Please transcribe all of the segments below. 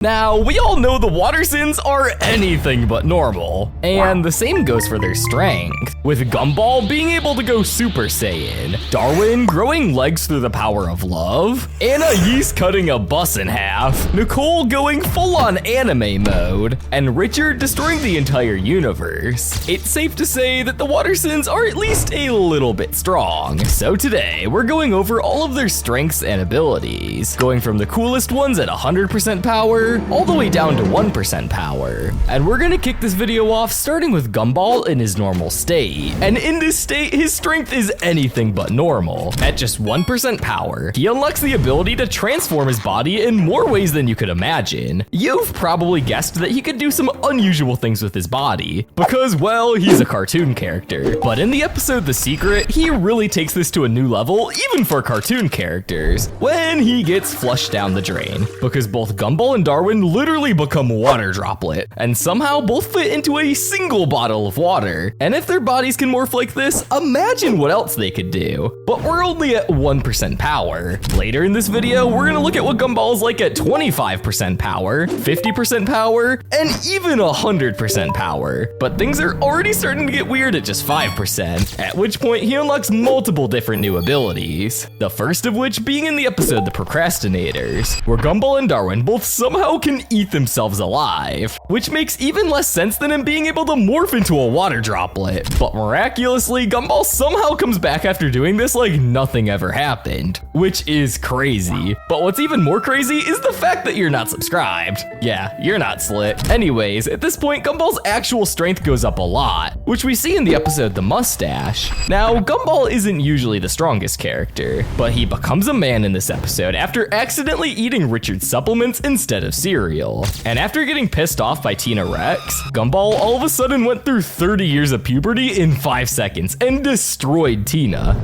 Now, we all know the Wattersons are anything but normal, and the same goes for their strength, with Gumball being able to go Super Saiyan, Darwin growing legs through the power of love, Anais cutting a bus in half, Nichole going full-on anime mode, and Richard destroying the entire universe. It's safe to say that the Wattersons are at least a little bit strong. So today, we're going over all of their strengths and abilities, going from the coolest ones at 100% power, all the way down to 1% power. And we're gonna kick this video off starting with Gumball in his normal state. And in this state, his strength is anything but normal. At just 1% power, he unlocks the ability to transform his body in more ways than you could imagine. You've probably guessed that he could do some unusual things with his body, because, well, he's a cartoon character. But in the episode The Secret, he really takes this to a new level, even for cartoon characters, when he gets flushed down the drain. Because both Gumball and Darwin literally become water droplet, and somehow both fit into a single bottle of water. And if their bodies can morph like this, imagine what else they could do. But we're only at 1% power. Later in this video, we're gonna look at what Gumball is like at 25% power, 50% power, and even 100% power. But things are already starting to get weird at just 5%, at which point he unlocks multiple different new abilities. The first of which being in the episode The Procrastinators, where Gumball and Darwin both somehow can eat themselves alive, which makes even less sense than him being able to morph into a water droplet. But miraculously, Gumball somehow comes back after doing this like nothing ever happened, which is crazy. But what's even more crazy is the fact that you're not subscribed. Yeah, you're not slit. Anyways, at this point, Gumball's actual strength goes up a lot, which we see in the episode The Mustache. Now, Gumball isn't usually the strongest character, but he becomes a man in this episode after accidentally eating Richard's supplements instead of cereal. And after getting pissed off by Tina Rex, Gumball all of a sudden went through 30 years of puberty in 5 seconds and destroyed Tina.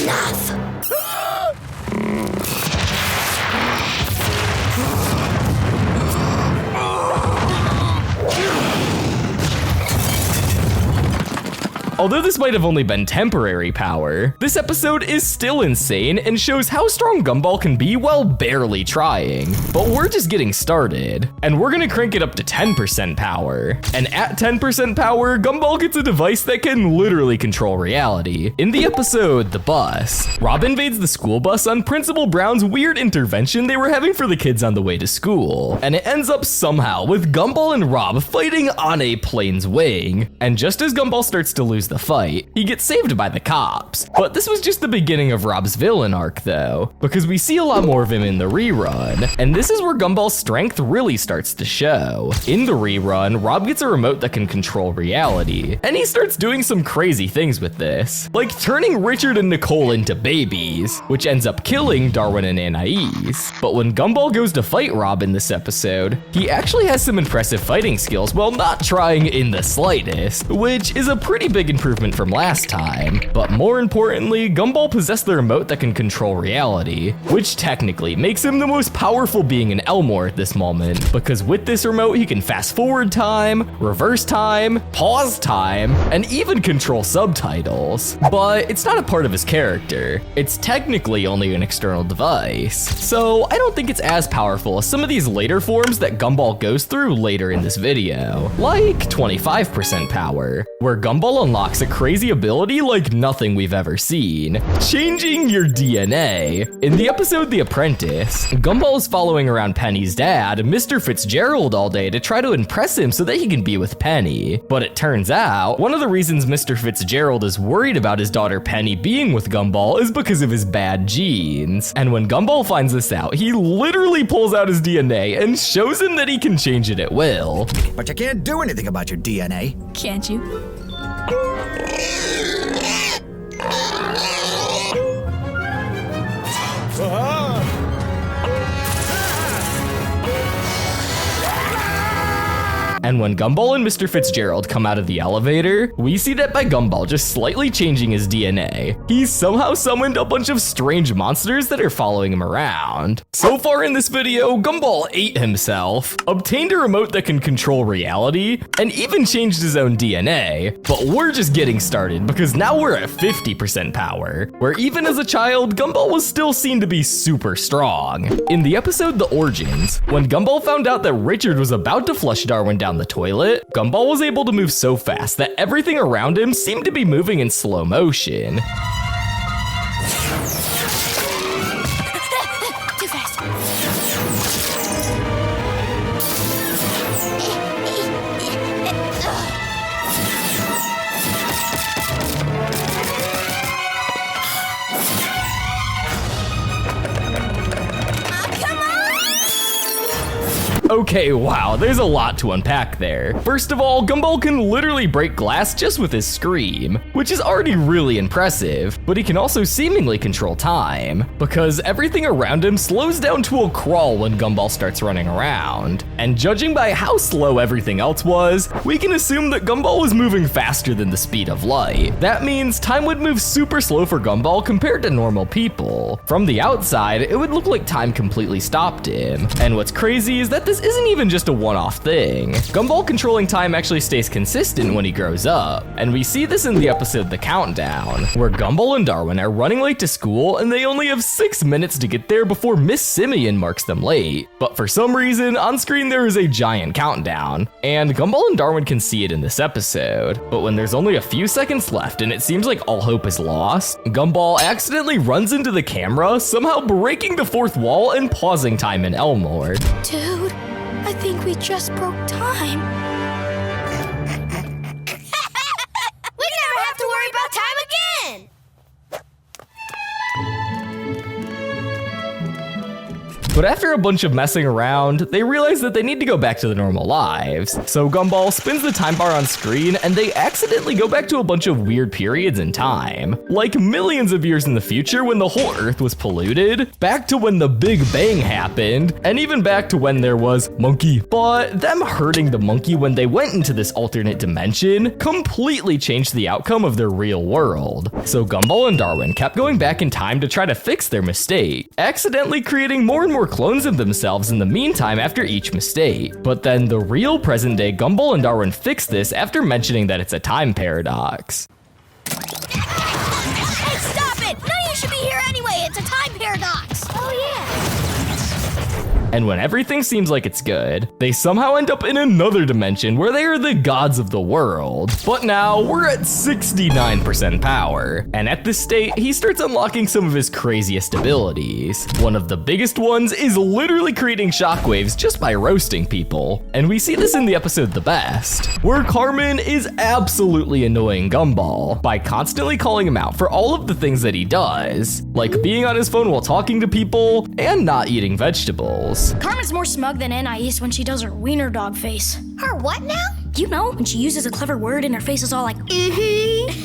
Enough! Although this might have only been temporary power, this episode is still insane and shows how strong Gumball can be while barely trying. But we're just getting started, and we're gonna crank it up to 10% power. And at 10% power, Gumball gets a device that can literally control reality. In the episode The Bus, Rob invades the school bus on Principal Brown's weird intervention they were having for the kids on the way to school. And it ends up somehow with Gumball and Rob fighting on a plane's wing. And just as Gumball starts to lose the fight, he gets saved by the cops. But this was just the beginning of Rob's villain arc though, because we see a lot more of him in the rerun, and this is where Gumball's strength really starts to show. In the rerun, Rob gets a remote that can control reality, and he starts doing some crazy things with this, like turning Richard and Nichole into babies, which ends up killing Darwin and Anais. But when Gumball goes to fight Rob in this episode, he actually has some impressive fighting skills while not trying in the slightest, which is a pretty big improvement from last time. But more importantly, Gumball possessed the remote that can control reality, which technically makes him the most powerful being in Elmore at this moment, because with this remote he can fast forward time, reverse time, pause time, and even control subtitles. But it's not a part of his character. It's technically only an external device. So I don't think it's as powerful as some of these later forms that Gumball goes through later in this video, like 25% power, where Gumball unlocks a crazy ability like nothing we've ever seen, changing your DNA. In the episode The Apprentice, Gumball is following around Penny's dad, Mr. Fitzgerald, all day to try to impress him so that he can be with Penny. But it turns out, one of the reasons Mr. Fitzgerald is worried about his daughter Penny being with Gumball is because of his bad genes. And when Gumball finds this out, he literally pulls out his DNA and shows him that he can change it at will. But you can't do anything about your DNA. Can't you? And when Gumball and Mr. Fitzgerald come out of the elevator, we see that by Gumball just slightly changing his DNA, he's somehow summoned a bunch of strange monsters that are following him around. So far in this video, Gumball ate himself, obtained a remote that can control reality, and even changed his own DNA. But we're just getting started because now we're at 50% power, where even as a child, Gumball was still seen to be super strong. In the episode The Origins, when Gumball found out that Richard was about to flush Darwin down the toilet, Gumball was able to move so fast that everything around him seemed to be moving in slow motion. Too fast. Okay, wow, there's a lot to unpack there. First of all, Gumball can literally break glass just with his scream, which is already really impressive, but he can also seemingly control time, because everything around him slows down to a crawl when Gumball starts running around. And judging by how slow everything else was, we can assume that Gumball was moving faster than the speed of light. That means time would move super slow for Gumball compared to normal people. From the outside, it would look like time completely stopped him. And what's crazy is that this isn't even just a one-off thing. Gumball controlling time actually stays consistent when he grows up, and we see this in the episode The Countdown, where Gumball and Darwin are running late to school and they only have 6 minutes to get there before Miss Simeon marks them late. But for some reason, on screen there is a giant countdown, and Gumball and Darwin can see it in this episode. But when there's only a few seconds left and it seems like all hope is lost, Gumball accidentally runs into the camera, somehow breaking the fourth wall and pausing time in Elmore. Dude, I think we just broke time. We never have to worry about time again! But after a bunch of messing around, they realize that they need to go back to their normal lives. So Gumball spins the time bar on screen and they accidentally go back to a bunch of weird periods in time. Like millions of years in the future when the whole Earth was polluted, back to when the Big Bang happened, and even back to when there was monkey. But them hurting the monkey when they went into this alternate dimension completely changed the outcome of their real world. So Gumball and Darwin kept going back in time to try to fix their mistake, accidentally creating more and more clones of themselves in the meantime after each mistake. But then the real present day Gumball and Darwin fixed this after mentioning that it's a time paradox. Hey, stop it! None of you should be here anyway. It's a time paradox. Oh, yeah. And when everything seems like it's good, they somehow end up in another dimension where they are the gods of the world. But now we're at 69% power. And at this state, he starts unlocking some of his craziest abilities. One of the biggest ones is literally creating shockwaves just by roasting people. And we see this in the episode The Best, where Carmen is absolutely annoying Gumball by constantly calling him out for all of the things that he does, like being on his phone while talking to people and not eating vegetables. Carmen's more smug than Anais when she does her wiener dog face. Her what now? You know, when she uses a clever word and her face is all like, This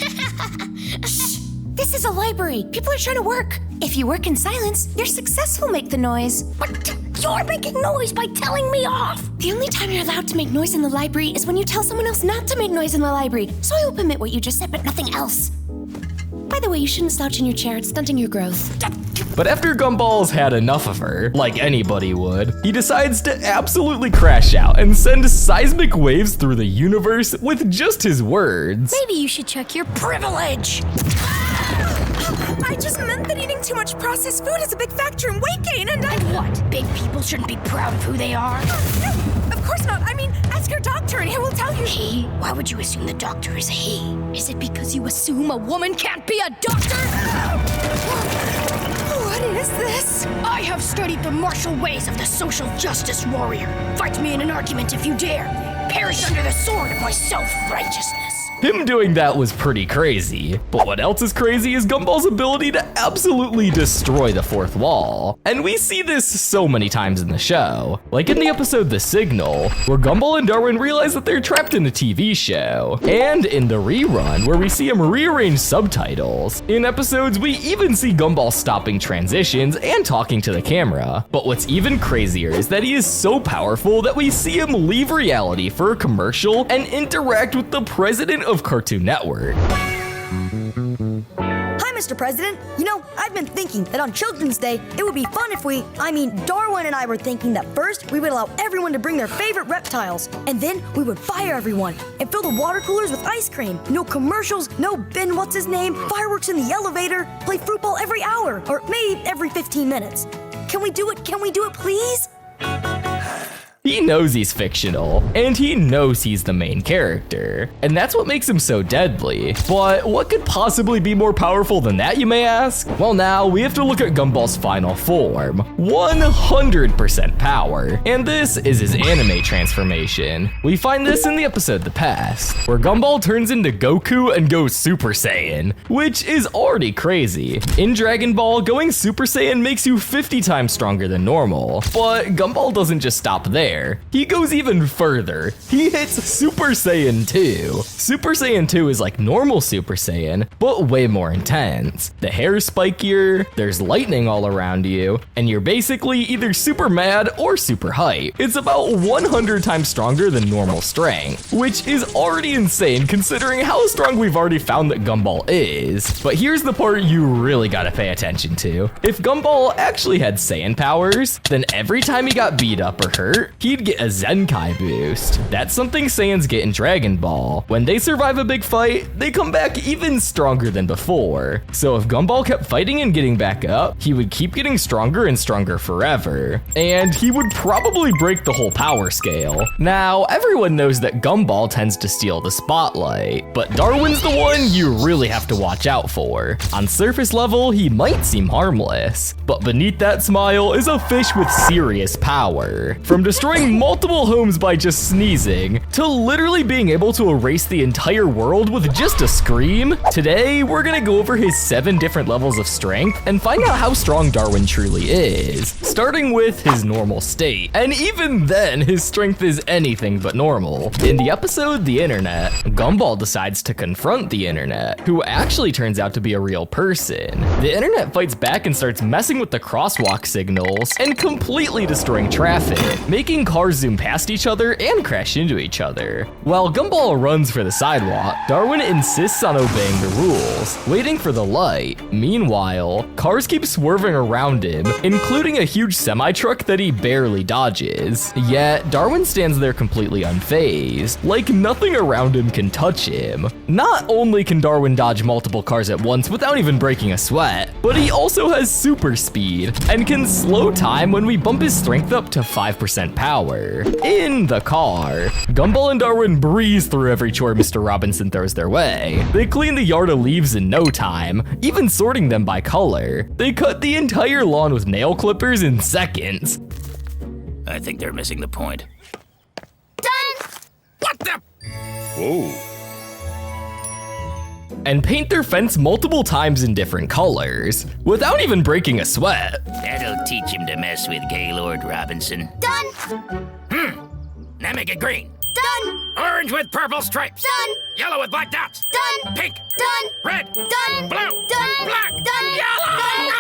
is a library. People are trying to work. If you work in silence, your success will make the noise. But you're making noise by telling me off. The only time you're allowed to make noise in the library is when you tell someone else not to make noise in the library. So I will permit what you just said, but nothing else. By the way, you shouldn't slouch in your chair. It's stunting your growth. But after Gumball's had enough of her, like anybody would, he decides to absolutely crash out and send seismic waves through the universe with just his words. Maybe you should check your privilege. I just meant that eating too much processed food is a big factor in weight gain, and What? Big people shouldn't be proud of who they are? No, of course not. I mean, ask your doctor and he will tell you. He? Why would you assume the doctor is a he? Is it because you assume a woman can't be a doctor? What is this? I have studied the martial ways of the social justice warrior. Fight me in an argument if you dare. Perish under the sword of my self-righteousness. Him doing that was pretty crazy. But what else is crazy is Gumball's ability to absolutely destroy the fourth wall. And we see this so many times in the show. Like in the episode The Signal, where Gumball and Darwin realize that they're trapped in a TV show. And in the rerun, where we see him rearrange subtitles. In episodes, we even see Gumball stopping transitions and talking to the camera. But what's even crazier is that he is so powerful that we see him leave reality for a commercial and interact with the president of Cartoon Network. Hi, Mr. President. You know, I've been thinking that on Children's Day, it would be fun if Darwin and I were thinking that first we would allow everyone to bring their favorite reptiles, and then we would fire everyone and fill the water coolers with ice cream. No commercials, no Ben what's-his-name, fireworks in the elevator, play fruit ball every hour, or maybe every 15 minutes. Can we do it? Can we do it, please? He knows he's fictional, and he knows he's the main character, and that's what makes him so deadly. But what could possibly be more powerful than that, you may ask? Well, now we have to look at Gumball's final form, 100% power, and this is his anime transformation. We find this in the episode The Past, where Gumball turns into Goku and goes Super Saiyan, which is already crazy. In Dragon Ball, going Super Saiyan makes you 50 times stronger than normal, but Gumball doesn't just stop there. He goes even further. He hits Super Saiyan 2. Super Saiyan 2 is like normal Super Saiyan, but way more intense. The hair is spikier, there's lightning all around you, and you're basically either super mad or super hype. It's about 100 times stronger than normal strength, which is already insane considering how strong we've already found that Gumball is. But here's the part you really gotta pay attention to. If Gumball actually had Saiyan powers, then every time he got beat up or hurt, he'd get a Zenkai boost. That's something Saiyans get in Dragon Ball. When they survive a big fight, they come back even stronger than before. So if Gumball kept fighting and getting back up, he would keep getting stronger and stronger forever. And he would probably break the whole power scale. Now, everyone knows that Gumball tends to steal the spotlight, but Darwin's the one you really have to watch out for. On surface level, he might seem harmless, but beneath that smile is a fish with serious power. From destroying multiple homes by just sneezing, to literally being able to erase the entire world with just a scream. Today, we're gonna go over his 7 different levels of strength and find out how strong Darwin truly is, starting with his normal state. And even then, his strength is anything but normal. In the episode The Internet, Gumball decides to confront the Internet, who actually turns out to be a real person. The Internet fights back and starts messing with the crosswalk signals and completely destroying traffic, making cars zoom past each other and crash into each other. While Gumball runs for the sidewalk, Darwin insists on obeying the rules, waiting for the light. Meanwhile, cars keep swerving around him, including a huge semi-truck that he barely dodges. Yet, Darwin stands there completely unfazed, like nothing around him can touch him. Not only can Darwin dodge multiple cars at once without even breaking a sweat, but he also has super speed and can slow time when we bump his strength up to 5% power. In the car, Gumball and Darwin breeze through every chore Mr. Robinson throws their way. They clean the yard of leaves in no time, even sorting them by color. They cut the entire lawn with nail clippers in seconds. I think they're missing the point. Done! What the? Whoa. And paint their fence multiple times in different colors, without even breaking a sweat. That'll teach him to mess with Gaylord Robinson. Done! Now make it green. Done! Orange with purple stripes. Done! Yellow with black dots. Done! Pink. Done! Red. Done! Blue. Done! Black. Done! Yellow. Done!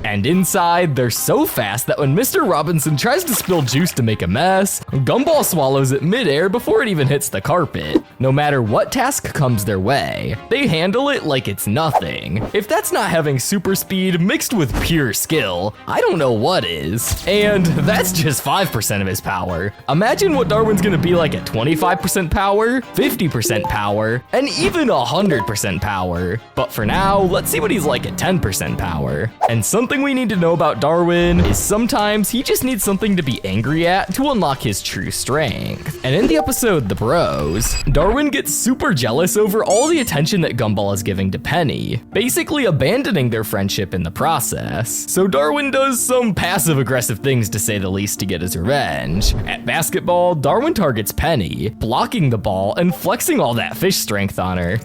And inside, they're so fast that when Mr. Robinson tries to spill juice to make a mess, Gumball swallows it midair before it even hits the carpet. No matter what task comes their way, they handle it like it's nothing. If that's not having super speed mixed with pure skill, I don't know what is. And that's just 5% of his power. Imagine what Darwin's gonna be like at 25% power, 50% power, and even 100% power. But for now, let's see what he's like at 10% power. And something we need to know about Darwin is sometimes he just needs something to be angry at to unlock his true strength. And in the episode The Bros, Darwin gets super jealous over all the attention that Gumball is giving to Penny, basically abandoning their friendship in the process. So Darwin does some passive-aggressive things, to say the least, to get his revenge. At basketball, Darwin targets Penny, blocking the ball and flexing all that fish strength on her.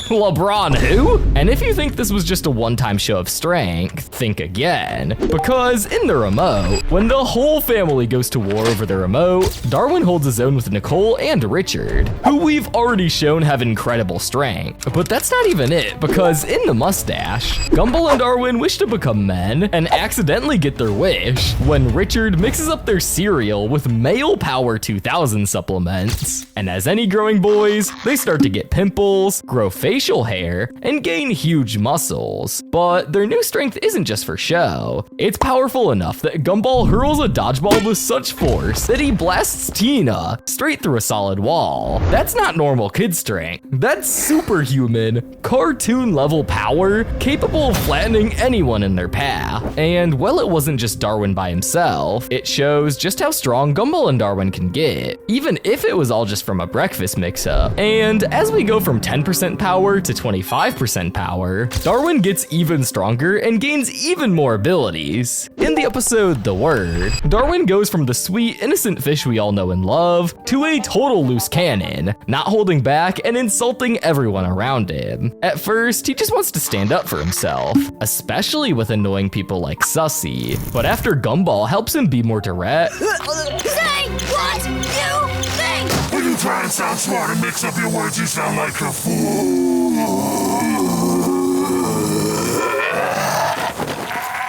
LeBron who? And if you think this was just a one-time show of strength, think again. Because in the remote, when the whole family goes to war over the remote, Darwin holds his own with Nichole and Richard, who we've already shown have incredible strength. But that's not even it, because in the mustache, Gumball and Darwin wish to become men and accidentally get their wish when Richard mixes up their cereal with Male Power 2000 supplements. And as any growing boys, they start to get pimples, grow facial hair, and gain huge muscles. But their new strength isn't just for show. It's powerful enough that Gumball hurls a dodgeball with such force that he blasts Tina straight through a solid wall. That's not normal kid strength. That's superhuman, cartoon-level power capable of flattening anyone in their path. And while it wasn't just Darwin by himself, it shows just how strong Gumball and Darwin can get, even if it was all just from a breakfast mix-up. And as we go from 10% power to 25% power, Darwin gets even stronger and gains even more abilities. In the episode The Word, Darwin goes from the sweet, innocent fish we all know and love to a total loose cannon, not holding back and insulting everyone around him. At first, he just wants to stand up for himself, especially with annoying people like Sussy. But after Gumball helps him be more direct, Say what you think! When you try and sound smart and mix up your words, you sound like a fool.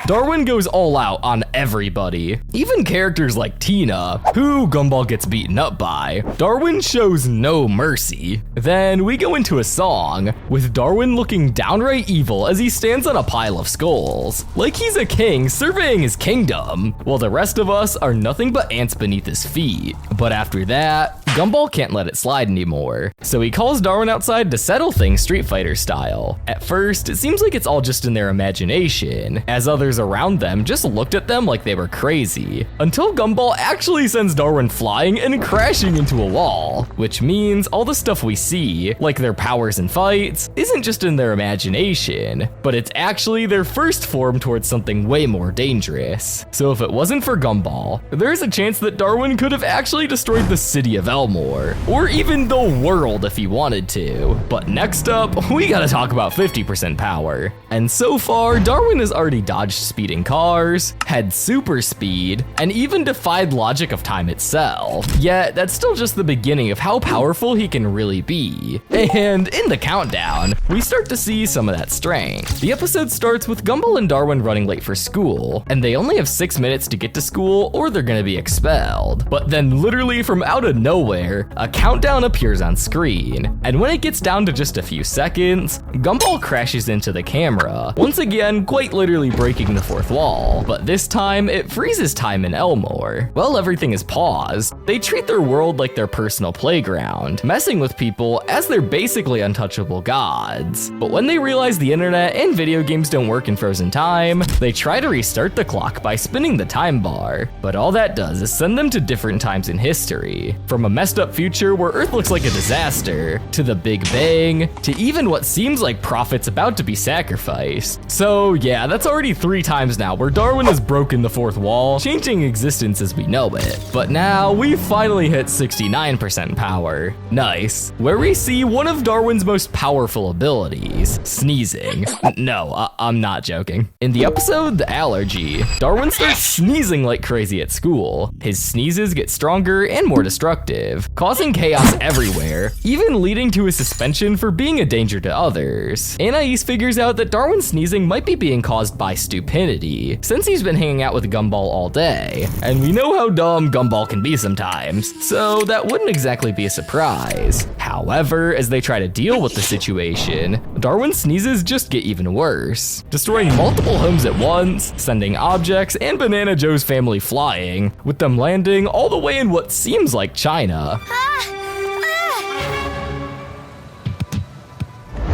Darwin goes all out on everybody, even characters like Tina, who Gumball gets beaten up by. Darwin shows no mercy. Then we go into a song, with Darwin looking downright evil as he stands on a pile of skulls, like he's a king surveying his kingdom, while the rest of us are nothing but ants beneath his feet. But after that, Gumball can't let it slide anymore, so he calls Darwin outside to settle things Street Fighter style. At first, it seems like it's all just in their imagination, as others around them just looked at them like they were crazy, until Gumball actually sends Darwin flying and crashing into a wall, which means all the stuff we see, like their powers and fights, isn't just in their imagination, but it's actually their first form towards something way more dangerous. So if it wasn't for Gumball, there's a chance that Darwin could have actually destroyed the city of Elmore, or even the world if he wanted to. But next up, we gotta talk about 50% power. And so far, Darwin has already dodged speeding cars, had super speed, and even defied logic of time itself. Yet, that's still just the beginning of how powerful he can really be. And in the countdown, we start to see some of that strength. The episode starts with Gumball and Darwin running late for school, and they only have 6 minutes to get to school or they're gonna be expelled. But then literally from out of nowhere, a countdown appears on screen. And when it gets down to just a few seconds, Gumball crashes into the camera, once again quite literally breaking the fourth wall. But this time, it freezes time in Elmore. While everything is paused, they treat their world like their personal playground, messing with people as they're basically untouchable gods. But when they realize the internet and video games don't work in frozen time, they try to restart the clock by spinning the time bar. But all that does is send them to different times in history, from a messed up future where Earth looks like a disaster, to the Big Bang, to even what seems like prophets about to be sacrificed. So yeah, that's already 3 times now where Darwin has broken the fourth wall, changing existence as we know it. But now we've finally hit 69% power. Nice. Where we see one of Darwin's most powerful abilities, sneezing. No, I'm not joking. In the episode The Allergy, Darwin starts sneezing like crazy at school. His sneezes get stronger and more destructive, causing chaos everywhere, even leading to his suspension for being a danger to others. Anais figures out that Darwin's sneezing might be being caused by stupidity, since he's been hanging out with Gumball all day, and we know how dumb Gumball can be sometimes, so that wouldn't exactly be a surprise. However, as they try to deal with the situation, Darwin's sneezes just get even worse, destroying multiple homes at once, sending objects and Banana Joe's family flying, with them landing all the way in what seems like China.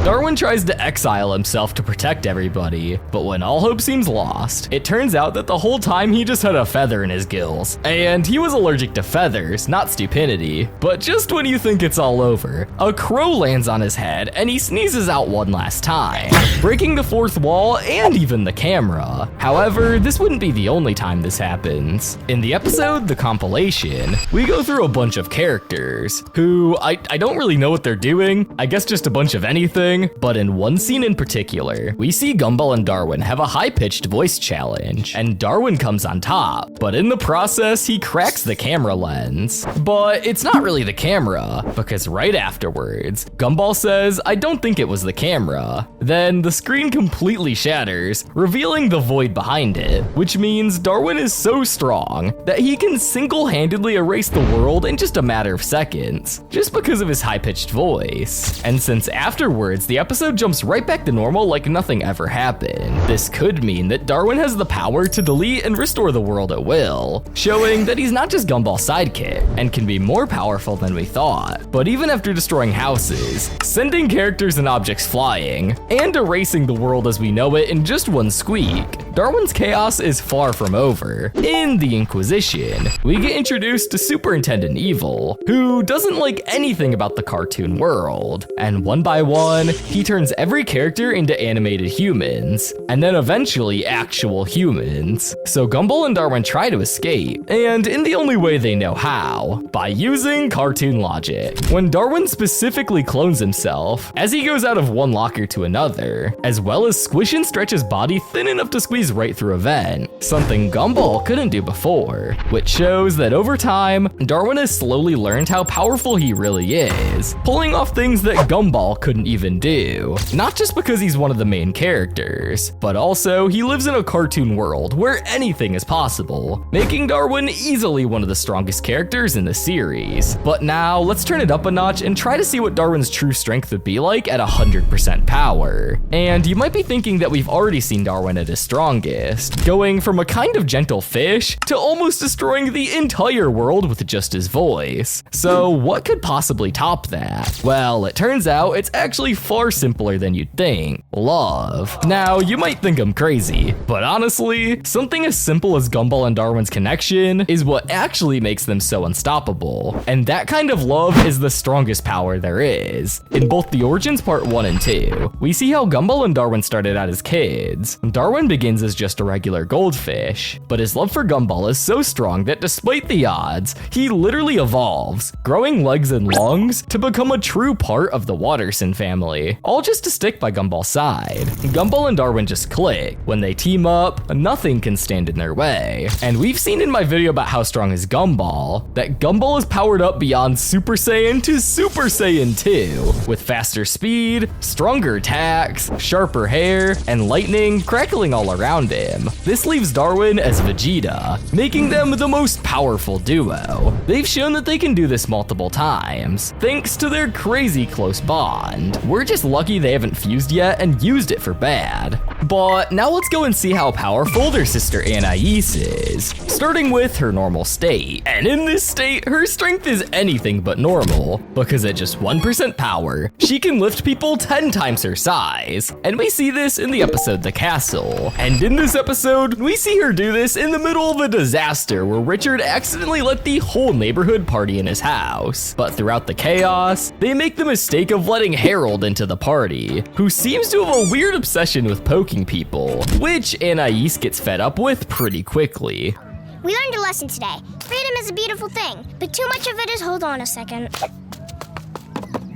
Darwin tries to exile himself to protect everybody, but when all hope seems lost, it turns out that the whole time he just had a feather in his gills. And he was allergic to feathers, not stupidity. But just when you think it's all over, a crow lands on his head and he sneezes out one last time, breaking the fourth wall and even the camera. However, this wouldn't be the only time this happens. In the episode, The Compilation, we go through a bunch of characters who I don't really know what they're doing. I guess just a bunch of anything. But in one scene in particular, we see Gumball and Darwin have a high-pitched voice challenge, and Darwin comes on top. But in the process, he cracks the camera lens. But it's not really the camera, because right afterwards, Gumball says, "I don't think it was the camera." Then the screen completely shatters, revealing the void behind it, which means Darwin is so strong that he can single-handedly erase the world in just a matter of seconds, just because of his high-pitched voice. And since afterwards, the episode jumps right back to normal like nothing ever happened, this could mean that Darwin has the power to delete and restore the world at will, showing that he's not just Gumball's sidekick, and can be more powerful than we thought. But even after destroying houses, sending characters and objects flying, and erasing the world as we know it in just one squeak, Darwin's chaos is far from over. In the Inquisition, we get introduced to Superintendent Evil, who doesn't like anything about the cartoon world, and one by one, he turns every character into animated humans, and then eventually actual humans. So Gumball and Darwin try to escape, and in the only way they know how, by using cartoon logic. When Darwin specifically clones himself, as he goes out of one locker to another, as well as squish and stretch his body thin enough to squeeze right through a vent, something Gumball couldn't do before, which shows that over time, Darwin has slowly learned how powerful he really is, pulling off things that Gumball couldn't even do. Not just because he's one of the main characters, but also he lives in a cartoon world where anything is possible, making Darwin easily one of the strongest characters in the series. But now, let's turn it up a notch and try to see what Darwin's true strength would be like at 100% power. And you might be thinking that we've already seen Darwin at his strongest, going from a kind of gentle fish to almost destroying the entire world with just his voice. So what could possibly top that? Well, it turns out it's actually far simpler than you'd think. Love. Now, you might think I'm crazy, but honestly, something as simple as Gumball and Darwin's connection is what actually makes them so unstoppable. And that kind of love is the strongest power there is. In both the Origins Part 1 and 2, we see how Gumball and Darwin started out as kids. Darwin begins as just a regular goldfish, but his love for Gumball is so strong that despite the odds, he literally evolves, growing legs and lungs to become a true part of the Watterson family, all just to stick by Gumball's side. Gumball and Darwin just click. When they team up, nothing can stand in their way. And we've seen in my video about how strong is Gumball, that Gumball is powered up beyond Super Saiyan to Super Saiyan 2, with faster speed, stronger attacks, sharper hair, and lightning crackling all around him. This leaves Darwin as Vegeta, making them the most powerful duo. They've shown that they can do this multiple times, thanks to their crazy close bond. We're just lucky they haven't fused yet and used it for bad. But now let's go and see how powerful their sister Anais is, starting with her normal state. And in this state, her strength is anything but normal, because at just 1% power, she can lift people 10 times her size. And we see this in the episode The Castle. And in this episode, we see her do this in the middle of a disaster where Richard accidentally let the whole neighborhood party in his house. But throughout the chaos, they make the mistake of letting Harold into the party, who seems to have a weird obsession with poking people, which Anais gets fed up with pretty quickly. We learned a lesson today. Freedom is a beautiful thing, but too much of it is, hold on a second.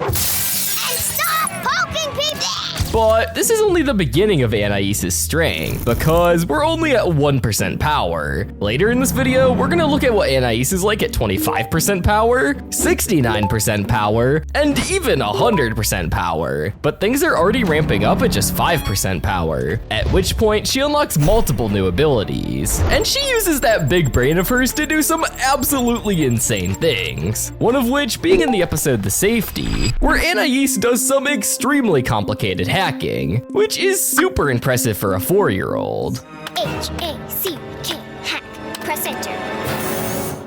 And stop poking people! But this is only the beginning of Anais' strength, because we're only at 1% power. Later in this video, we're gonna look at what Anais is like at 25% power, 69% power, and even 100% power. But things are already ramping up at just 5% power, at which point she unlocks multiple new abilities. And she uses that big brain of hers to do some absolutely insane things. One of which being in the episode The Safety, where Anais does some extremely complicated hacking, which is super impressive for a 4-year-old. H-A-C-K, hack. Press enter.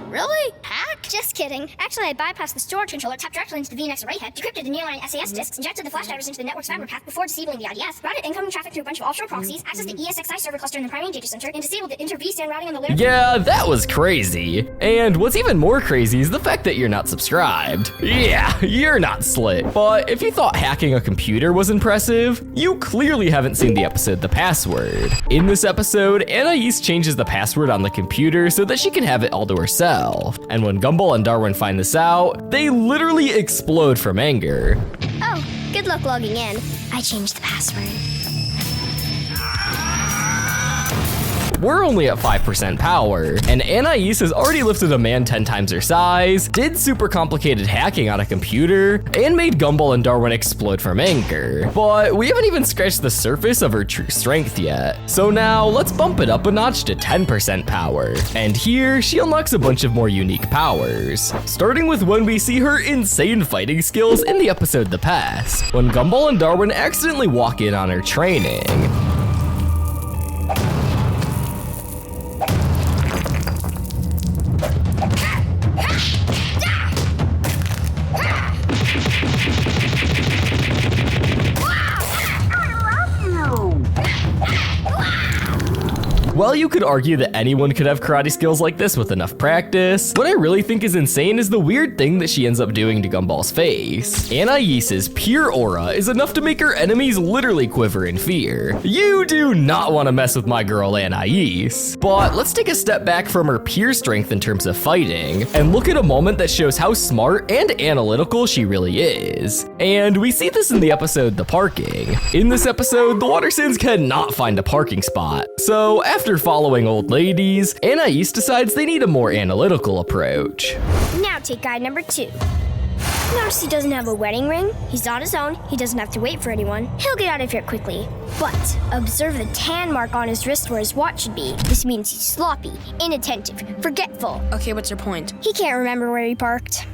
Really? Hack? Just kidding. kidding. Actually, I bypassed the storage controller, tapped directly into the VNX array head, decrypted the nearline SAS disks, injected the flash drivers into the network's fiber path before disabling the IDS, routed incoming traffic through a bunch of offshore proxies, accessed the ESXi server cluster in the primary data center, and disabled the inter-vSAN routing on the layer. Yeah, that was crazy. And what's even more crazy is the fact that you're not subscribed. Yeah, you're not slick. But if you thought hacking a computer was impressive, you clearly haven't seen the episode The Password. In this episode, Anais changes the password on the computer so that she can have it all to herself. And when Gumball and Darwin find this out, they literally explode from anger. Oh, good luck logging in. I changed the password. We're only at 5% power, and Anais has already lifted a man 10 times her size, did super complicated hacking on a computer, and made Gumball and Darwin explode from anger. But we haven't even scratched the surface of her true strength yet. So now let's bump it up a notch to 10% power. And here, she unlocks a bunch of more unique powers. Starting with when we see her insane fighting skills in the episode The Past, when Gumball and Darwin accidentally walk in on her training. While you could argue that anyone could have karate skills like this with enough practice, what I really think is insane is the weird thing that she ends up doing to Gumball's face. Anais's pure aura is enough to make her enemies literally quiver in fear. You do not want to mess with my girl Anais. But let's take a step back from her pure strength in terms of fighting, and look at a moment that shows how smart and analytical she really is. And we see this in the episode The Parking. In this episode, the Wattersons cannot find a parking spot. So after following old ladies, Anais decides they need a more analytical approach. Now take guide number 2. Notice he doesn't have a wedding ring, he's on his own, he doesn't have to wait for anyone, he'll get out of here quickly. But observe the tan mark on his wrist where his watch should be. This means he's sloppy, inattentive, forgetful. Okay, what's your point? He can't remember where he parked.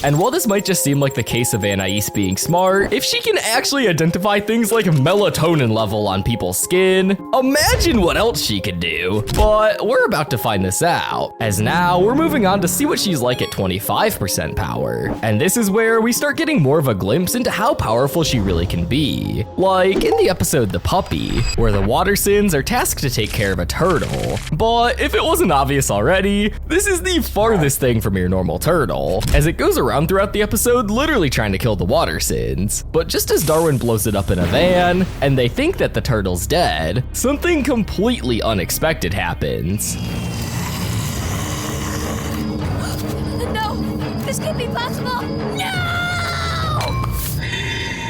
And while this might just seem like the case of Anais being smart, if she can actually identify things like melatonin level on people's skin, imagine what else she could do. But we're about to find this out, as now we're moving on to see what she's like at 25% power. And this is where we start getting more of a glimpse into how powerful she really can be. Like in the episode The Puppy, where the Wattersons are tasked to take care of a turtle. But if it wasn't obvious already, this is the farthest thing from your normal turtle, as it goes around throughout the episode literally trying to kill the Wattersons. But just as Darwin blows it up in a van, and they think that the turtle's dead, something completely unexpected happens. No! This can't be possible! No!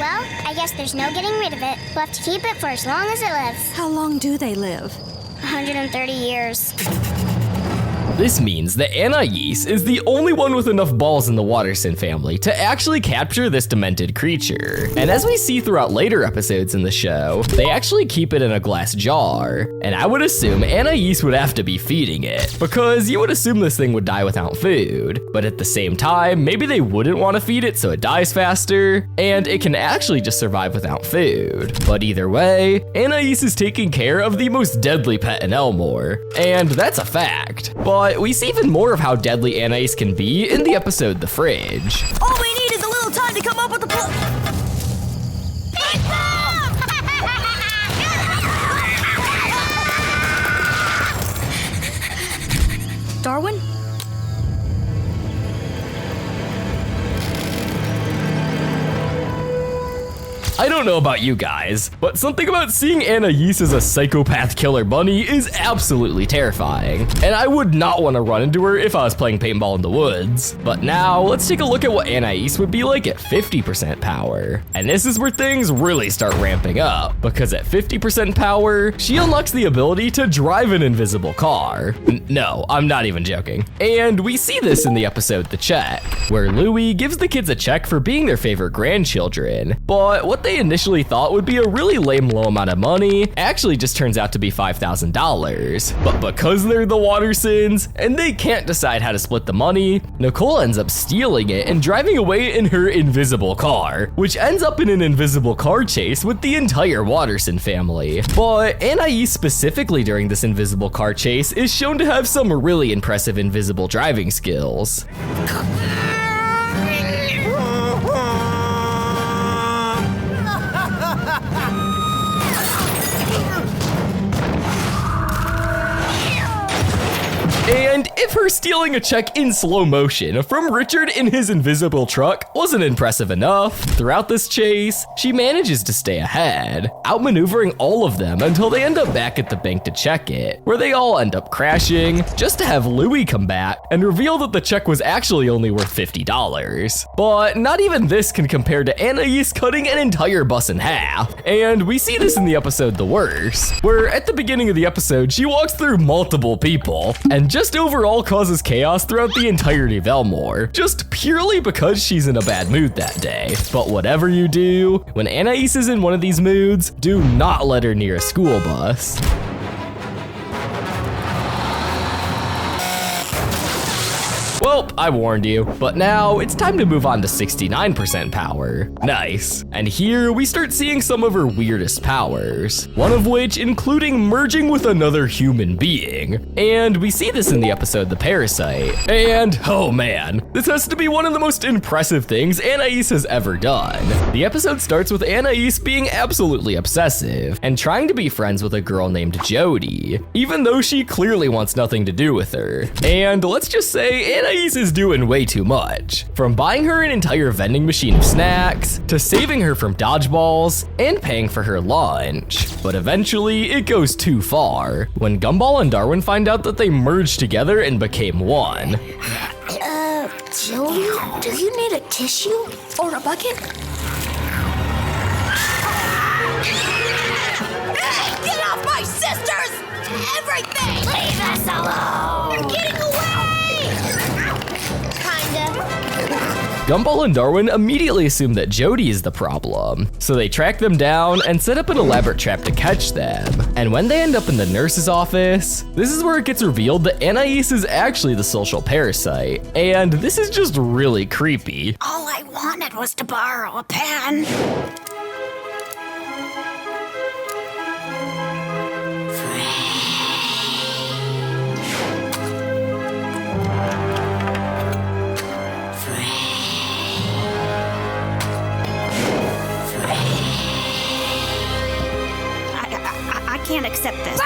Well, I guess there's no getting rid of it. We'll have to keep it for as long as it lives. How long do they live? 130 years. This means that Anais is the only one with enough balls in the Watterson family to actually capture this demented creature. And as we see throughout later episodes in the show, they actually keep it in a glass jar. And I would assume Anais would have to be feeding it, because you would assume this thing would die without food. But at the same time, maybe they wouldn't want to feed it so it dies faster, and it can actually just survive without food. But either way, Anais is taking care of the most deadly pet in Elmore, and that's a fact. But we see even more of how deadly Anais can be in the episode The Fridge. All we need is a little time to come up with a plan. Darwin? I don't know about you guys, but something about seeing Anais as a psychopath killer bunny is absolutely terrifying. And I would not want to run into her if I was playing paintball in the woods. But now, let's take a look at what Anais would be like at 50% power. And this is where things really start ramping up, because at 50% power, she unlocks the ability to drive an invisible car. No, I'm not even joking. And we see this in the episode The Check, where Louie gives the kids a check for being their favorite grandchildren. But what they they initially thought would be a really lame low amount of money actually just turns out to be $5,000. But because they're the Wattersons and they can't decide how to split the money, Nichole ends up stealing it and driving away in her invisible car, which ends up in an invisible car chase with the entire Watterson family. But Anais specifically during this invisible car chase is shown to have some really impressive invisible driving skills. And if her stealing a check in slow motion from Richard in his invisible truck wasn't impressive enough, throughout this chase, she manages to stay ahead, outmaneuvering all of them until they end up back at the bank to check it, where they all end up crashing, just to have Louis come back and reveal that the check was actually only worth $50. But not even this can compare to Anais cutting an entire bus in half, and we see this in the episode The Worst, where at the beginning of the episode, she walks through multiple people, and just overall causes chaos throughout the entirety of Elmore, just purely because she's in a bad mood that day. But whatever you do, when Anais is in one of these moods, do not let her near a school bus. Well, I warned you, but now it's time to move on to 69% power. Nice. And here we start seeing some of her weirdest powers, one of which including merging with another human being. And we see this in the episode The Parasite. And oh man, this has to be one of the most impressive things Anais has ever done. The episode starts with Anais being absolutely obsessive and trying to be friends with a girl named Jody, even though she clearly wants nothing to do with her. And let's just say Anais is doing way too much. From buying her an entire vending machine of snacks, to saving her from dodgeballs, and paying for her lunch. But eventually, it goes too far, when Gumball and Darwin find out that they merged together and became one. Jody, do you need a tissue? Or a bucket? Get off my sisters! Everything! Leave us alone! You're getting away! Gumball and Darwin immediately assume that Jody is the problem, so they track them down and set up an elaborate trap to catch them. And when they end up in the nurse's office, this is where it gets revealed that Anais is actually the social parasite, and this is just really creepy. All I wanted was to borrow a pen. I can't accept this.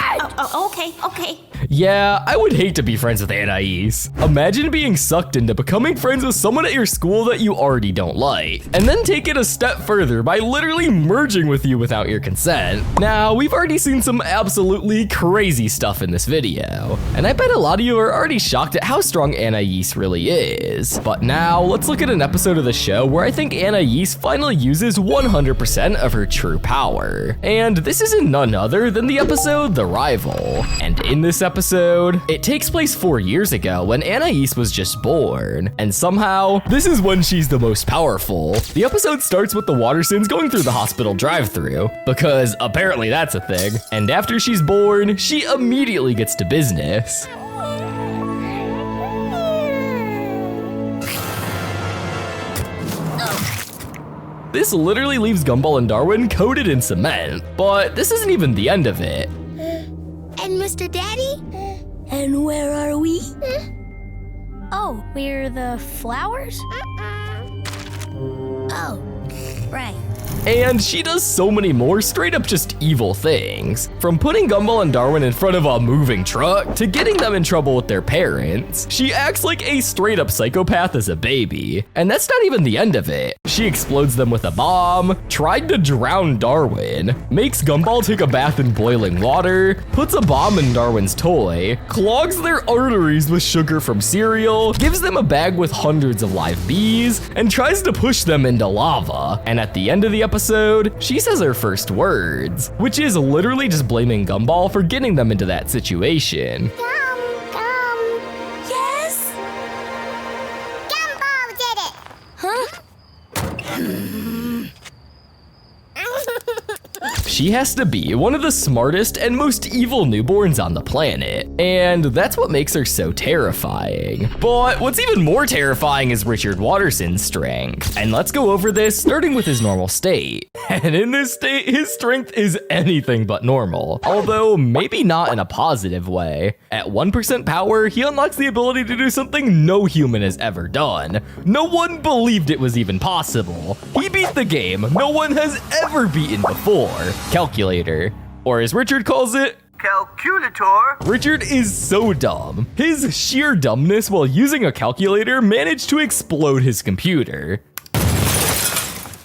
Okay. Yeah, I would hate to be friends with Anais. Imagine being sucked into becoming friends with someone at your school that you already don't like, and then take it a step further by literally merging with you without your consent. Now, we've already seen some absolutely crazy stuff in this video, and I bet a lot of you are already shocked at how strong Anais really is. But now, let's look at an episode of the show where I think Anais finally uses 100% of her true power. And this is in none other than the episode The Rival. And in this episode, it takes place 4 years ago when Anais was just born, and somehow, this is when she's the most powerful. The episode starts with the Wattersons going through the hospital drive-thru, because apparently that's a thing, and after she's born, she immediately gets to business. This literally leaves Gumball and Darwin coated in cement, but this isn't even the end of it. And Mr. Daddy? And where are we? Oh, we're the flowers? Oh, right. And she does so many more straight up just evil things. From putting Gumball and Darwin in front of a moving truck to getting them in trouble with their parents. She acts like a straight up psychopath as a baby. And that's not even the end of it. She explodes them with a bomb, tried to drown Darwin, makes Gumball take a bath in boiling water, puts a bomb in Darwin's toy, clogs their arteries with sugar from cereal, gives them a bag with hundreds of live bees, and tries to push them into lava. And at the end of the episode, she says her first words, which is literally just blaming Gumball for getting them into that situation. Yes? Gumball did it! Huh? she has to be one of the smartest and most evil newborns on the planet, and that's what makes her so terrifying. But what's even more terrifying is Richard Watterson's strength, and let's go over this starting with his normal state. And in this state, his strength is anything but normal, although maybe not in a positive way. At 1% power, he unlocks the ability to do something no human has ever done. No one believed it was even possible. He beat the game no one has ever beaten before. Calculator, or as Richard calls it, Calculator. Richard is so dumb. His sheer dumbness while using a calculator managed to explode his computer.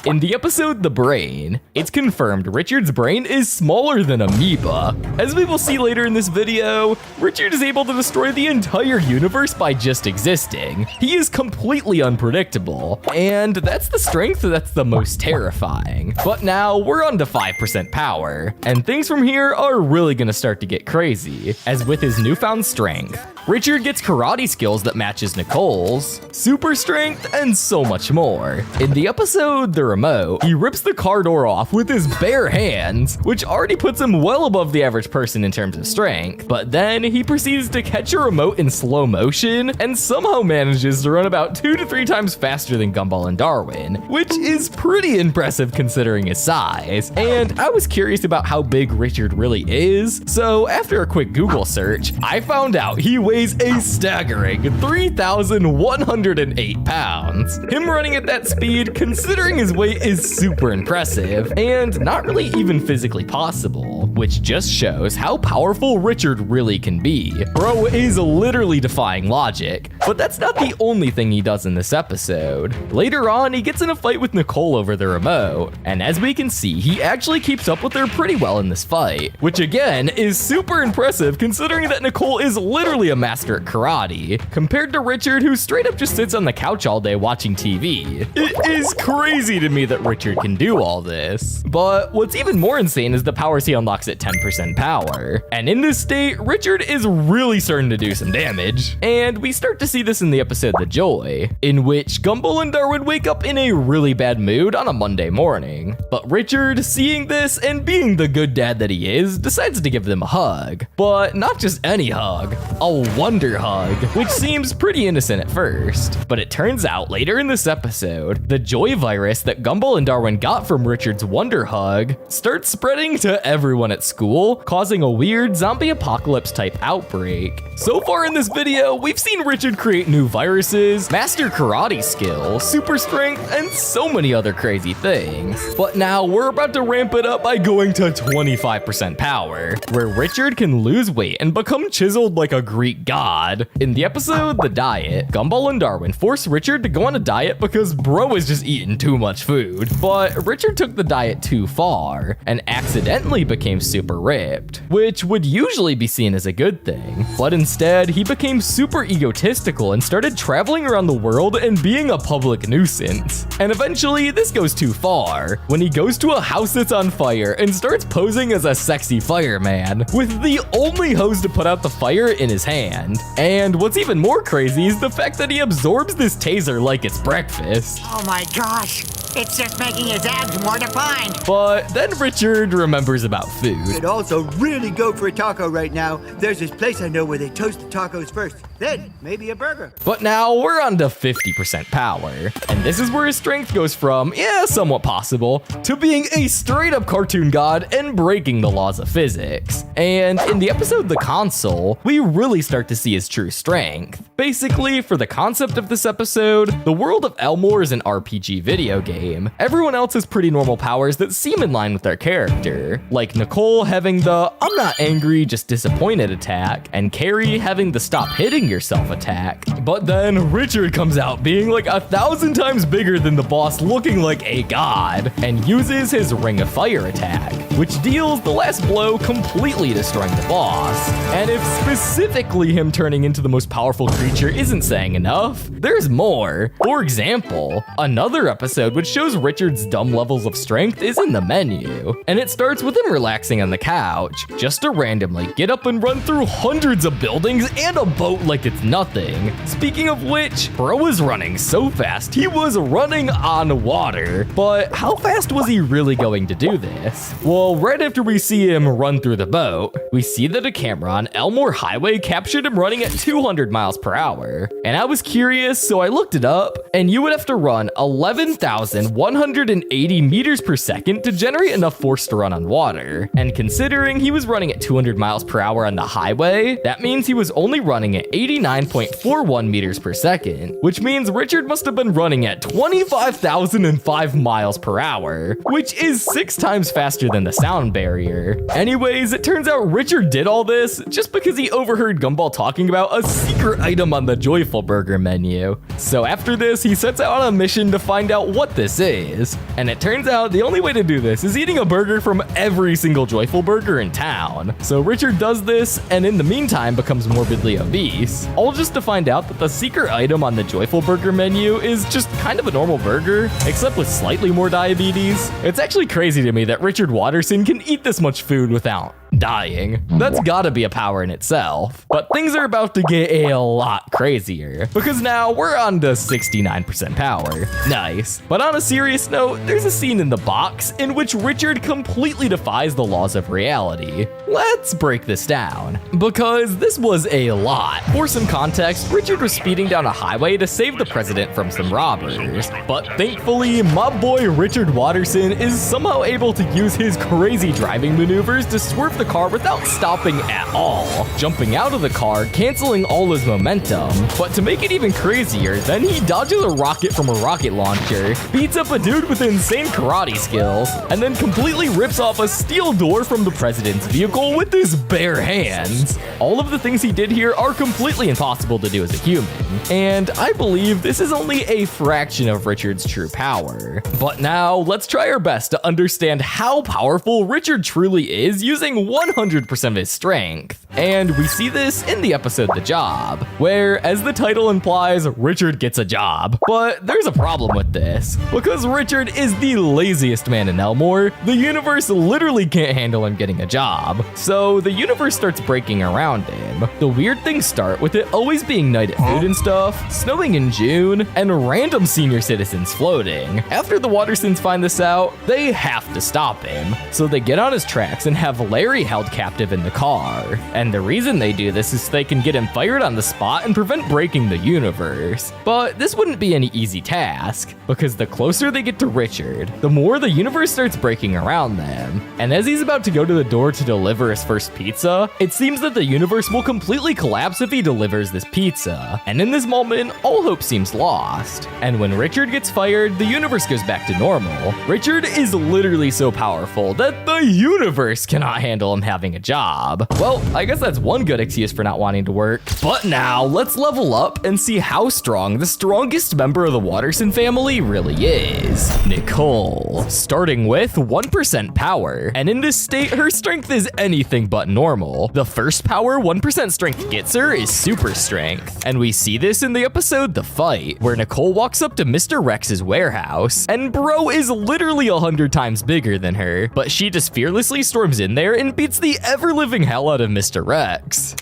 In the episode The Brain, it's confirmed Richard's brain is smaller than amoeba. As we will see later in this video, Richard is able to destroy the entire universe by just existing. He is completely unpredictable, and that's the strength that's the most terrifying. But now we're on to 5% power, and things from here are really gonna start to get crazy, as with his newfound strength, Richard gets karate skills that matches Nichole's, super strength, and so much more. In the episode The Remote, he rips the car door off with his bare hands, which already puts him well above the average person in terms of strength. But then he proceeds to catch a remote in slow motion and somehow manages to run about 2 to 3 times faster than Gumball and Darwin, which is pretty impressive considering his size. And I was curious about how big Richard really is, so after a quick Google search, I found out he weighs a staggering 3,108 pounds. Him running at that speed, considering his weight, is super impressive and not really even physically possible, which just shows how powerful Richard really can be. Bro is literally defying logic, but that's not the only thing he does in this episode. Later on, he gets in a fight with Nichole over the remote, and as we can see, he actually keeps up with her pretty well in this fight, which again is super impressive considering that Nichole is literally a master at karate, compared to Richard, who straight up just sits on the couch all day watching TV. It is crazy to me that Richard can do all this. But what's even more insane is the powers he unlocks at 10% power. And in this state, Richard is really starting to do some damage. And we start to see this in the episode The Joy, in which Gumball and Darwin wake up in a really bad mood on a Monday morning. But Richard, seeing this and being the good dad that he is, decides to give them a hug. But not just any hug, a wonder hug, which seems pretty innocent at first. But it turns out later in this episode, the joy virus that Gumball and Darwin got from Richard's wonder hug starts spreading to everyone at school, causing a weird zombie apocalypse type outbreak. So far in this video, we've seen Richard create new viruses, master karate skills, super strength, and so many other crazy things. But now we're about to ramp it up by going to 25% power, where Richard can lose weight and become chiseled like a Greek god. In the episode The Diet, Gumball and Darwin force Richard to go on a diet because bro is just eating too much food. But Richard took the diet too far and accidentally became super ripped, which would usually be seen as a good thing. But instead, he became super egotistical and started traveling around the world and being a public nuisance. And eventually, this goes too far when he goes to a house that's on fire and starts posing as a sexy fireman, with the only hose to put out the fire in his hand. And what's even more crazy is the fact that he absorbs this taser like it's breakfast. Oh my gosh, it's just making his abs more defined. But then Richard remembers about food. Could also really go for a taco right now. There's this place I know where they toast the tacos first, then maybe a burger. But now we're on to 50% power. And this is where his strength goes from, yeah, somewhat possible, to being a straight up cartoon god and breaking the laws of physics. And in the episode The Console, we really start to see his true strength. Basically, for the concept of this episode, the world of Elmore is an RPG video game. Everyone else has pretty normal powers that seem in line with their character, like Nichole having the I'm not angry, just disappointed attack, and Carrie having the stop hitting yourself attack. But then Richard comes out being like 1,000 times bigger than the boss, looking like a god, and uses his Ring of Fire attack, which deals the last blow, completely destroying the boss. And if specifically clearly him turning into the most powerful creature isn't saying enough. There's more. For example, another episode which shows Richard's dumb levels of strength is in the menu, and it starts with him relaxing on the couch, just to randomly get up and run through hundreds of buildings and a boat like it's nothing. Speaking of which, bro was running so fast, he was running on water. But how fast was he really going to do this? Well, right after we see him run through the boat, we see that a camera on Elmore Highway captured him running at 200 miles per hour. And I was curious, so I looked it up, and you would have to run 11,180 meters per second to generate enough force to run on water. And considering he was running at 200 miles per hour on the highway, that means he was only running at 89.41 meters per second, which means Richard must have been running at 25,005 miles per hour, which is 6 times faster than the sound barrier. Anyways, it turns out Richard did all this just because he overheard Gumball talking about a secret item on the Joyful Burger menu. So after this, he sets out on a mission to find out what this is. And it turns out the only way to do this is eating a burger from every single Joyful Burger in town. So Richard does this, and in the meantime becomes morbidly obese, all just to find out that the secret item on the Joyful Burger menu is just kind of a normal burger, except with slightly more diabetes. It's actually crazy to me that Richard Watterson can eat this much food without dying. That's gotta be a power in itself. But things are about to get a lot crazier, because now we're on to 69% power. Nice. But on a serious note, there's a scene in the box in which Richard completely defies the laws of reality. Let's break this down, because this was a lot. For some context, Richard was speeding down a highway to save the president from some robbers. But thankfully, my boy Richard Watterson is somehow able to use his crazy driving maneuvers to swerve the car without stopping at all, jumping out of the car, canceling all his momentum. But to make it even crazier, then he dodges a rocket from a rocket launcher, beats up a dude with insane karate skills, and then completely rips off a steel door from the president's vehicle with his bare hands. All of the things he did here are completely impossible to do as a human, and I believe this is only a fraction of Richard's true power. But now, let's try our best to understand how powerful Richard truly is using 100% of his strength. And we see this in the episode The Job, where, as the title implies, Richard gets a job. But there's a problem with this. Because Richard is the laziest man in Elmore, the universe literally can't handle him getting a job. So the universe starts breaking around him. The weird things start with it always being night at food and stuff, snowing in June, and random senior citizens floating. After the Wattersons find this out, they have to stop him. So they get on his tracks and have Larry held captive in the car. And the reason they do this is so they can get him fired on the spot and prevent breaking the universe. But this wouldn't be any easy task, because the closer they get to Richard, the more the universe starts breaking around them. And as he's about to go to the door to deliver his first pizza, it seems that the universe will completely collapse if he delivers this pizza. And in this moment, all hope seems lost. And when Richard gets fired, the universe goes back to normal. Richard is literally so powerful that the universe cannot handle him having a job. Well, I guess that's one good excuse for not wanting to work. But now, let's level up and see how strong the strongest member of the Watterson family really is. Nichole. Starting with 1% power. And in this state, her strength is anything but normal. The first power 1% strength gets her is super strength. And we see this in the episode The Fight, where Nichole walks up to Mr. Rex's warehouse, and bro is literally 100 times bigger than her, but she just fearlessly storms in there and beats the ever-living hell out of Mr. Rex.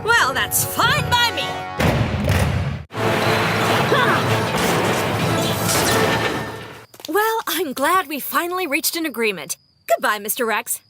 Well, that's fine by me. Well, I'm glad we finally reached an agreement. Goodbye, Mr. Rex.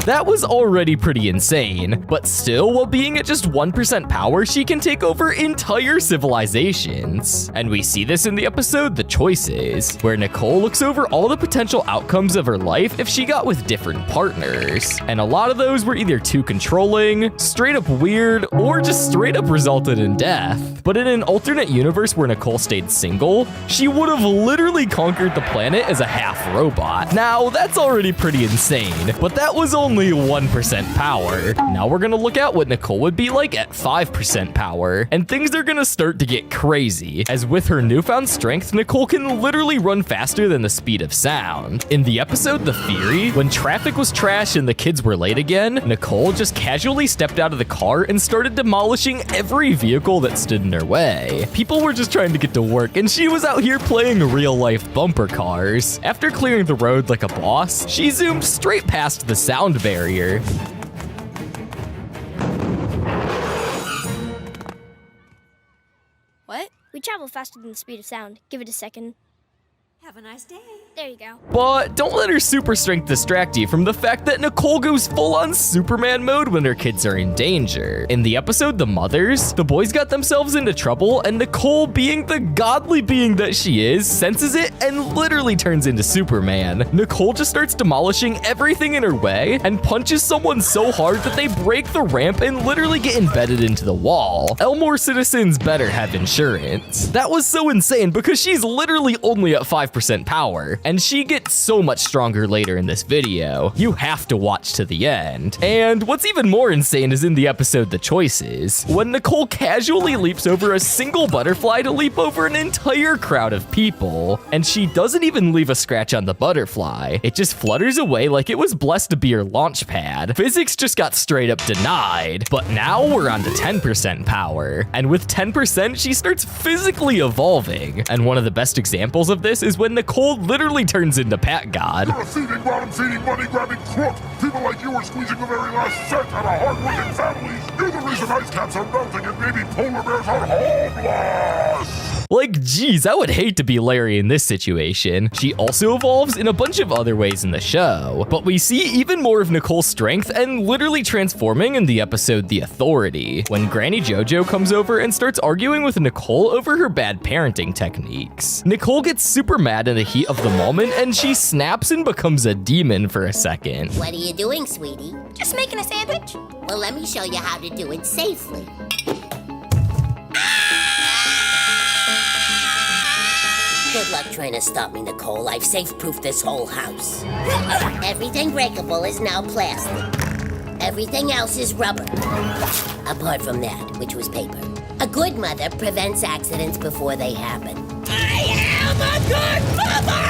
That was already pretty insane, but still, while being at just 1% power, she can take over entire civilizations. And we see this in the episode The Choices, where Nichole looks over all the potential outcomes of her life if she got with different partners. And a lot of those were either too controlling, straight up weird, or just straight up resulted in death. But in an alternate universe where Nichole stayed single, she would have literally conquered the planet as a half robot. Now, that's already pretty insane, but that was only only 1% power. Now we're gonna look at what Nichole would be like at 5% power, and things are gonna start to get crazy, as with her newfound strength, Nichole can literally run faster than the speed of sound. In the episode The Fury, when traffic was trash and the kids were late again, Nichole just casually stepped out of the car and started demolishing every vehicle that stood in her way. People were just trying to get to work, and she was out here playing real-life bumper cars. After clearing the road like a boss, she zoomed straight past the sound barrier. What? We travel faster than the speed of sound. Give it a second. Have a nice day. There you go. But don't let her super strength distract you from the fact that Nichole goes full-on Superman mode when her kids are in danger. In the episode The Mothers, the boys got themselves into trouble, and Nichole, being the godly being that she is, senses it and literally turns into Superman. Nichole just starts demolishing everything in her way and punches someone so hard that they break the ramp and literally get embedded into the wall. Elmore citizens better have insurance. That was so insane because she's literally only at 5% power, and she gets so much stronger later in this video. You have to watch to the end. And what's even more insane is in the episode The Choices, when Nichole casually leaps over a single butterfly to leap over an entire crowd of people, and she doesn't even leave a scratch on the butterfly. It just flutters away like it was blessed to be her launch pad. Physics just got straight up denied, but now we're on to 10% power, and with 10% she starts physically evolving. And one of the best examples of this is when Nichole literally turns into Pat God. You're a thieving, bottom-feeding, money-grabbing crook. People like you are squeezing the very last cent out of hard-working families. You're the reason ice caps are melting and baby polar bears are homeless. Like, geez, I would hate to be Larry in this situation. She also evolves in a bunch of other ways in the show, but we see even more of Nichole's strength and literally transforming in the episode The Authority, when Granny JoJo comes over and starts arguing with Nichole over her bad parenting techniques. Nichole gets super mad in the heat of the moment, and she snaps and becomes a demon for a second. What are you doing, sweetie? Just making a sandwich. Well, let me show you how to do it safely. Good luck trying to stop me, Nichole. I've safe-proofed this whole house. Everything breakable is now plastic. Everything else is rubber. Apart from that, which was paper. A good mother prevents accidents before they happen. I am a good mother!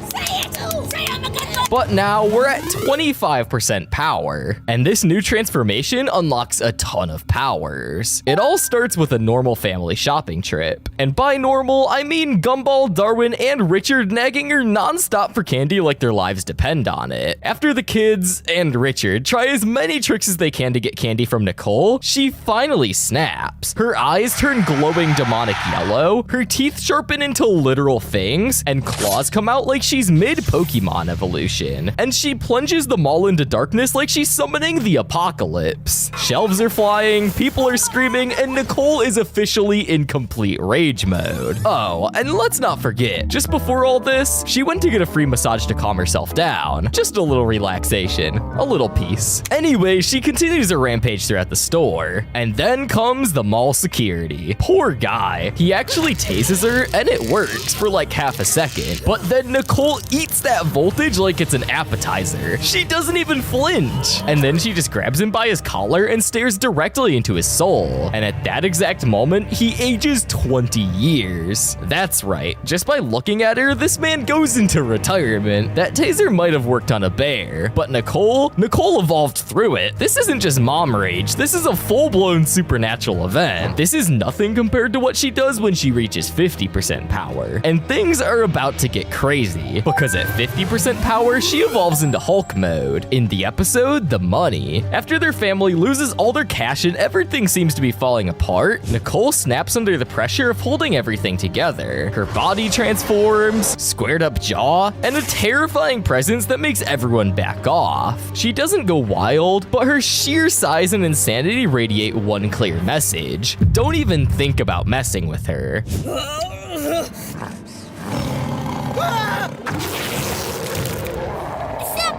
Say it! Say I'm a good mother! But now we're at 25% power, and this new transformation unlocks a ton of powers. It all starts with a normal family shopping trip. And by normal, I mean Gumball, Darwin, and Richard nagging her nonstop for candy like their lives depend on it. After the kids and Richard try as many tricks as they can to get candy from Nichole, she finally snaps. Her eyes turn glowing demonic yellow, her teeth sharpen into literal fangs, and claws come out like she's mid-Pokemon evolution. And she plunges them all into darkness like she's summoning the apocalypse. Shelves are flying, people are screaming, and Nichole is officially in complete rage mode. Oh, and let's not forget, just before all this, she went to get a free massage to calm herself down. Just a little relaxation, a little peace. Anyway, she continues her rampage throughout the store, and then comes the mall security. Poor guy. He actually tases her, and it works for like half a second, but then Nichole eats that voltage like it's an appetizer. She doesn't even flinch. And then she just grabs him by his collar and stares directly into his soul. And at that exact moment, he ages 20 years. That's right. Just by looking at her, this man goes into retirement. That taser might have worked on a bear, but Nichole evolved through it. This isn't just mom rage. This is a full-blown supernatural event. This is nothing compared to what she does when she reaches 50% power. And things are about to get crazy, because at 50% power, she evolves into Hulk mode. In the episode, The Money, after their family loses all their cash and everything seems to be falling apart, Nichole snaps under the pressure of holding everything together. Her body transforms, squared up jaw, and a terrifying presence that makes everyone back off. She doesn't go wild, but her sheer size and insanity radiate one clear message. Don't even think about messing with her. Step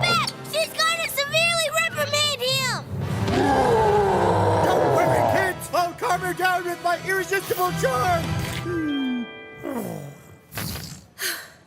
back! She's gonna severely reprimand him! Don't worry, kids! I'll calm her down with my irresistible charm!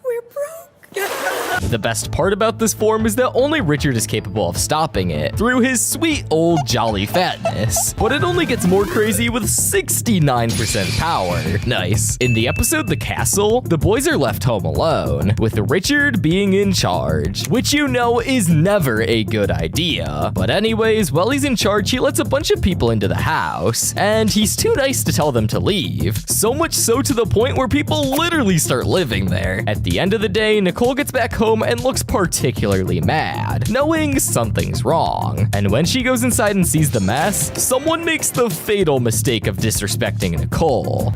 We're broke. The best part about this form is that only Richard is capable of stopping it through his sweet old jolly fatness. But it only gets more crazy with 69% power. Nice. In the episode The Castle, the boys are left home alone, with Richard being in charge, which you know is never a good idea. But anyways, while he's in charge, he lets a bunch of people into the house, and he's too nice to tell them to leave. So much so to the point where people literally start living there. At the end of the day, Nichole gets back home and looks particularly mad, knowing something's wrong. And when she goes inside and sees the mess, someone makes the fatal mistake of disrespecting Nichole.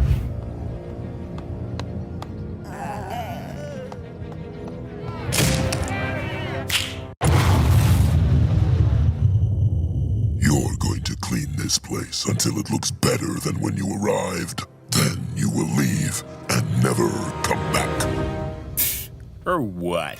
You're going to clean this place until it looks better than when you arrived. Then you will leave and never come back. Or what?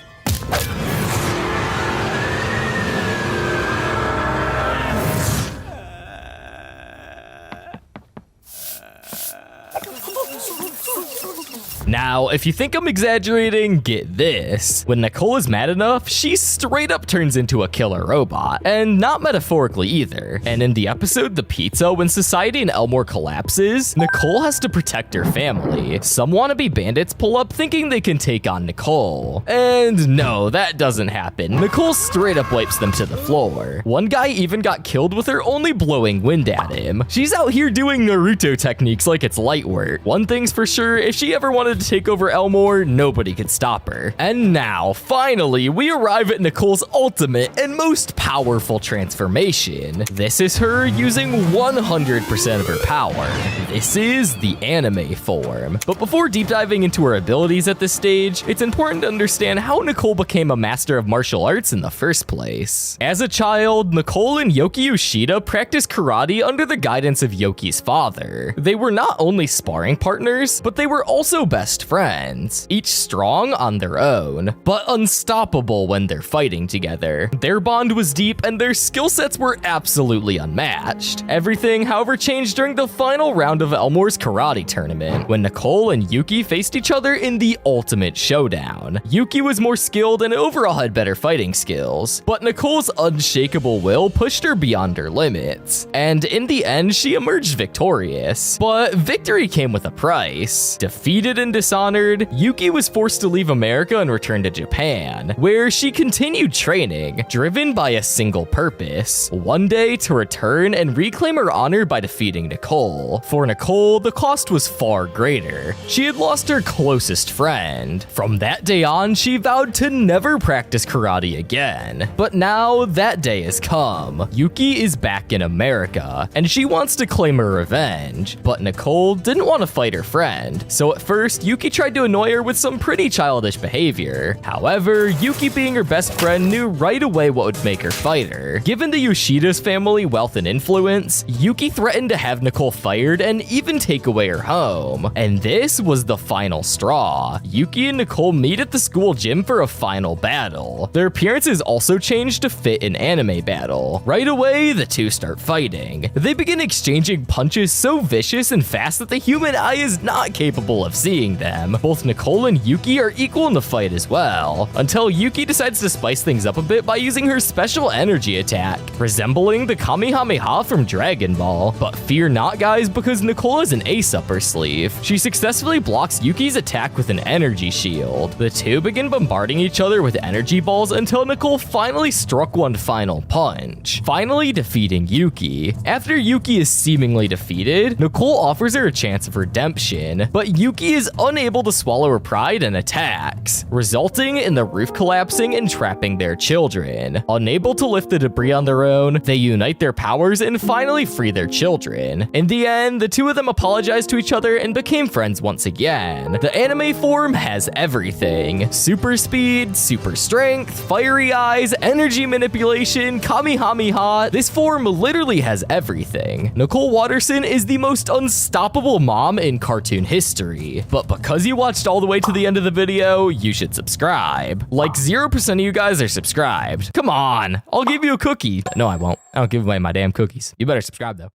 Now, if you think I'm exaggerating, get this. When Nichole is mad enough, she straight up turns into a killer robot. And not metaphorically either. And in the episode The Pizza, when society in Elmore collapses, Nichole has to protect her family. Some wannabe bandits pull up thinking they can take on Nichole. And no, that doesn't happen. Nichole straight up wipes them to the floor. One guy even got killed with her only blowing wind at him. She's out here doing Naruto techniques like it's light work. One thing's for sure, if she ever wanted to take over Elmore, nobody could stop her. And now, finally, we arrive at Nichole's ultimate and most powerful transformation. This is her using 100% of her power. This is the anime form. But before deep diving into her abilities at this stage, it's important to understand how Nichole became a master of martial arts in the first place. As a child, Nichole and Yoki Yoshida practiced karate under the guidance of Yoki's father. They were not only sparring partners, but they were also best friends, each strong on their own, but unstoppable when they're fighting together. Their bond was deep and their skill sets were absolutely unmatched. Everything, however, changed during the final round of Elmore's karate tournament, when Nichole and Yuki faced each other in the ultimate showdown. Yuki was more skilled and overall had better fighting skills, but Nichole's unshakable will pushed her beyond her limits, and in the end, she emerged victorious. But victory came with a price. Defeated and dishonored, Yuki was forced to leave America and return to Japan, where she continued training, driven by a single purpose: one day to return and reclaim her honor by defeating Nichole. For Nichole, the cost was far greater. She had lost her closest friend. From that day on, she vowed to never practice karate again. But now, that day has come. Yuki is back in America, and she wants to claim her revenge. But Nichole didn't want to fight her friend, so at first, Yuki tried to annoy her with some pretty childish behavior. However, Yuki, being her best friend, knew right away what would make her fight her. Given the Yoshida's family wealth and influence, Yuki threatened to have Nichole fired and even take away her home. And this was the final straw. Yuki and Nichole meet at the school gym for a final battle. Their appearances also changed to fit an anime battle. Right away, the two start fighting. They begin exchanging punches so vicious and fast that the human eye is not capable of seeing them. Both Nichole and Yuki are equal in the fight as well, until Yuki decides to spice things up a bit by using her special energy attack, resembling the Kamehameha from Dragon Ball. But fear not, guys, because Nichole has an ace up her sleeve. She successfully blocks Yuki's attack with an energy shield. The two begin bombarding each other with energy balls until Nichole finally struck one final punch, finally defeating Yuki. After Yuki is seemingly defeated, Nichole offers her a chance of redemption, but Yuki is unable to swallow her pride and attacks, resulting in the roof collapsing and trapping their children. Unable to lift the debris on their own, they unite their powers and finally free their children. In the end, the two of them apologized to each other and became friends once again. The anime form has everything: super speed, super strength, fiery eyes, energy manipulation, Kamehameha. This form literally has everything. Nichole Watterson is the most unstoppable mom in cartoon history. But because you watched all the way to the end of the video, you should subscribe. Like 0% of you guys are subscribed. Come on, I'll give you a cookie. No, I won't. I don't give away my damn cookies. You better subscribe though.